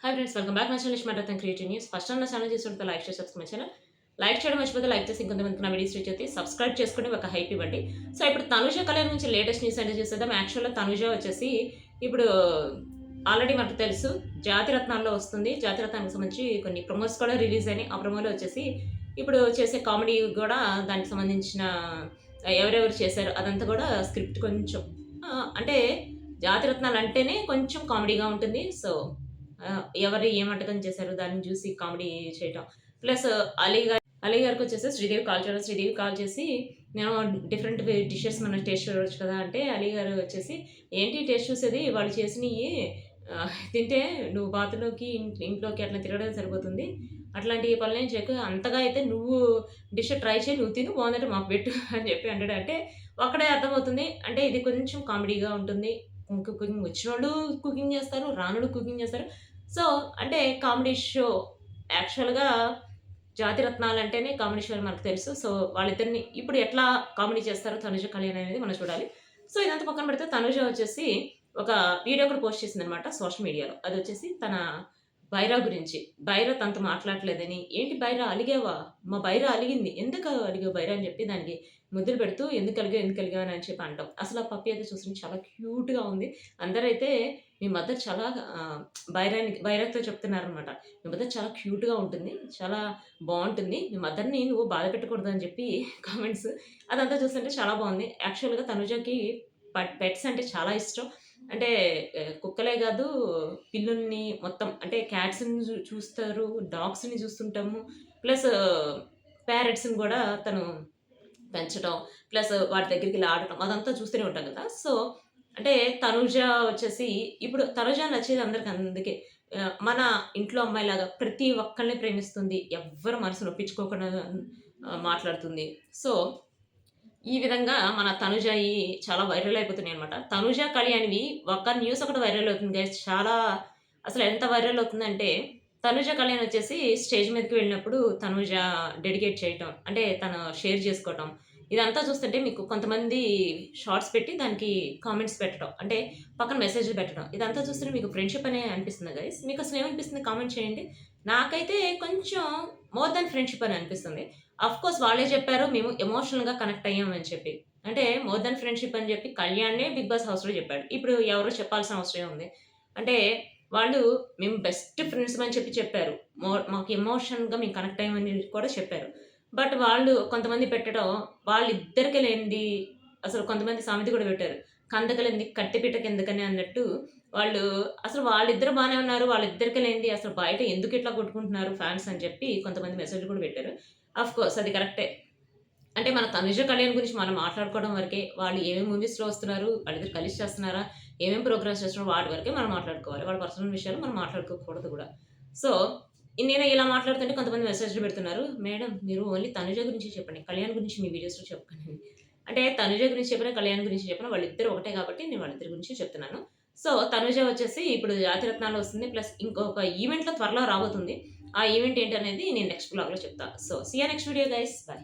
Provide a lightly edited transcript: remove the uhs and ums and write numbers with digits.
Hi friends, welcome back my channel smart creative news. First నా channel చూస్తుంటే like చేసి subscribe channel like చేయడం మర్చిపోతే లైక్ చేసి ఇంకొంతమందికి నా వీడియోస్ రీచ్ అయితే సబ్స్క్రైబ్ చేసుకుని ఒక హైప్ ఇవ్వండి. సో ఇప్పుడు తనుజ కళ్యాణ్ నుంచి లేటెస్ట్ న్యూస్ అంటే చూసేద్దాం. యాక్చువల్గా తనుజ వచ్చేసి ఇప్పుడు ఆల్రెడీ మనకు తెలుసు జాతిరత్నాల్లో వస్తుంది. జాతిరత్నానికి సంబంధించి కొన్ని ప్రమోస్ కూడా రిలీజ్ అయినాయి. ఆ ప్రమోలో వచ్చేసి ఇప్పుడు చేసే కామెడీ కూడా దానికి సంబంధించిన ఎవరెవరు చేశారు అదంతా కూడా స్క్రిప్ట్ కొంచెం అంటే జాతిరత్నాలు అంటేనే కొంచెం కామెడీగా ఉంటుంది. సో ఎవరు ఏం వంటకం చేశారు దాన్ని చూసి కామెడీ చేయటం. ప్లస్ అలీ గారికి వచ్చేసి శ్రీదేవి కాల్ చేయడం. శ్రీదేవి కాల్ చేసి నేను డిఫరెంట్ డిషెస్ మనం టేస్ట్ చూడవచ్చు కదా అంటే, అలీ గారు వచ్చేసి ఏంటి టేస్ట్ చూసేది, వాళ్ళు చేసినవి తింటే నువ్వు బాత్లోకి ఇంట్లోకి అట్లా తిరగడం సరిపోతుంది, అట్లాంటి పనులేం చేయకు, అంతగా అయితే నువ్వు డిష్ ట్రై చేయి, నువ్వు తిను, బాగుందంటే మాకు పెట్టు అని చెప్పి అంటాడు. అంటే అక్కడే అర్థమవుతుంది అంటే ఇది కొంచెం కామెడీగా ఉంటుంది. కుకింగ్ వచ్చినోళ్ళు కుకింగ్ చేస్తారు, రానుడు కుకింగ్ చేస్తారు. సో అంటే కామెడీ షో యాక్చువల్గా జాతిరత్నాలు అంటేనే కామెడీ షో అని మనకు తెలుసు. సో వాళ్ళిద్దరిని ఇప్పుడు ఎట్లా కామెడీ చేస్తారో తనుజ కళ్యాణ్ అనేది మనం చూడాలి. సో ఇదంతా పక్కన పెడితే తనుజ వచ్చేసి ఒక వీడియో కూడా పోస్ట్ చేసింది అనమాట సోషల్ మీడియాలో. అది వచ్చేసి తన బైరా గురించి. బైరా తనతో మాట్లాడలేదని, ఏంటి బైరా అలిగావా, మా బైరా అలిగింది, ఎందుకు అలిగావు బైరా అని చెప్పి దానికి ముద్దులు పెడుతూ ఎందుకు అలిగావు అని చెప్పి అంటాం. అసలు ఆ పప్పి అయితే చూసి చాలా క్యూట్గా ఉంది. అందరైతే మీ మదర్ చాలా బైరాతో చెప్తున్నారనమాట, మీ మదర్ చాలా క్యూట్గా ఉంటుంది, చాలా బాగుంటుంది, మీ మదర్ని నువ్వు బాధ పెట్టకూడదు అని చెప్పి కామెంట్స్. అదంతా చూస్తుంటే చాలా బాగుంది. యాక్చువల్గా తనుజకి పెట్స్ అంటే చాలా ఇష్టం. అంటే కుక్కలే కాదు, పిల్లుల్ని మొత్తం అంటే క్యాట్స్‌ని చూస్తారు, డాగ్స్‌ని చూస్తుంటాము. ప్లస్ ప్యారట్స్‌ని కూడా తను పెంచడం, ప్లస్ వాటి దగ్గరికెళ్ళి ఆడటం అదంతా చూస్తూనే ఉంటాం కదా! సో, అంటే తనుజ వచ్చేసి ఇప్పుడు తనుజ నచ్చేది అందరికి అందుకే. మన ఇంట్లో అమ్మాయిలాగా ప్రతి ఒక్కళ్ళని ప్రేమిస్తుంది. ఎవ్వరి మనసు నొప్పించుకోకుండా మాట్లాడుతుంది. సో ఈ విధంగా మన తనుజయి చాలా వైరల్ అయిపోతున్నాయనమాట. తనుజ కళ్యాణ్‌వి ఒక న్యూస్ ఒకటి వైరల్ అవుతుంది గైస్. చాలా అసలు ఎంత వైరల్ అవుతుందంటే, తనుజ కళ్యాణ్ వచ్చేసి స్టేజ్ మీదకి వెళ్ళినప్పుడు తనుజ డెడికేట్ చేయటం, అంటే తను షేర్ చేసుకోవటం. ఇదంతా చూస్తుంటే మీకు కొంతమంది షార్ట్స్ పెట్టి దానికి కామెంట్స్ పెట్టడం, అంటే పక్కన మెసేజ్‌లు పెట్టడం. ఇదంతా చూస్తుంటే మీకు ఫ్రెండ్‌షిప్ అనే అనిపిస్తుందా గైస్? మీకు అసలు ఏమనిపిస్తుంది కామెంట్ చేయండి. నాకైతే కొంచెం మోర్ దాన్ ఫ్రెండ్‌షిప్ అని అనిపిస్తుంది. ఆఫ్‌కోర్స్ వాళ్ళే చెప్పారు మేము ఎమోషనల్‌గా కనెక్ట్ అయ్యాం అని చెప్పి. అంటే మోర్ దాన్ ఫ్రెండ్‌షిప్ అని చెప్పి కళ్యాణే 'బిగ్ బాస్' హౌస్‌లో చెప్పాడు. ఇప్పుడు ఎవరు చెప్పాల్సిన అవసరం ఏముంది? అంటే వాళ్ళు మేము బెస్ట్ ఫ్రెండ్స్ అని చెప్పి చెప్పారు. మాకు ఎమోషన్‌గా మేము కనెక్ట్ అయ్యామని కూడా చెప్పారు. బట్ వాళ్ళు కొంతమంది పెట్టడం వాళ్ళిద్దరికీ లేనిది, అసలు కొంతమంది సామెత కూడా పెట్టారు. కందకలేనిది కట్టెపీట కిందకని అన్నట్టు వాళ్ళు అసలు వాళ్ళిద్దరు బానే ఉన్నారు. వాళ్ళిద్దరికీ లేనిది అసలు బయట ఎందుకు ఇట్లా కొట్టుకుంటున్నారు ఫ్యాన్స్ అని చెప్పి కొంతమంది మెసేజ్‌లు కూడా పెట్టారు. ఆఫ్‌కోర్స్ అది కరెక్టే. అంటే మన తనుజ కళ్యాణ్ గురించి మనం మాట్లాడుకోవడం వరకే. వాళ్ళు ఏమేమి మూవీస్‌లో వస్తున్నారు, వాళ్ళిద్దరు కలిసి చేస్తున్నారా, ఏమేమి ప్రోగ్రామ్స్ చేస్తున్నారు వాటి వరకే మనం మాట్లాడుకోవాలి. వాళ్ళ పర్సనల్ విషయాలు మనం మాట్లాడుకోకూడదు కూడా. సో, నేను ఇలా మాట్లాడుతుంటే కొంతమంది మెసేజ్‌లు పెడుతున్నారు. మేడం మీరు ఓన్లీ తనుజ గురించి చెప్పండి, కళ్యాణ్ గురించి మీ వీడియోస్‌లో చెప్పకండి. అంటే తనుజ గురించి చెప్పినా, కళ్యాణ్ గురించి చెప్పినా వాళ్ళిద్దరూ ఒకటే కాబట్టి నేను వాళ్ళిద్దరి గురించి చెప్తున్నాను. సో, తనుజ వచ్చేసి ఇప్పుడు జాతిరత్నాల్లో వస్తుంది. ప్లస్ ఇంకొక ఈవెంట్‌లో త్వరలో రాబోతుంది. ఆ ఈవెంట్ ఏంటనేది నేను నెక్స్ట్ వ్లాగ్‌లో చెప్తా. So, see you next video guys. By.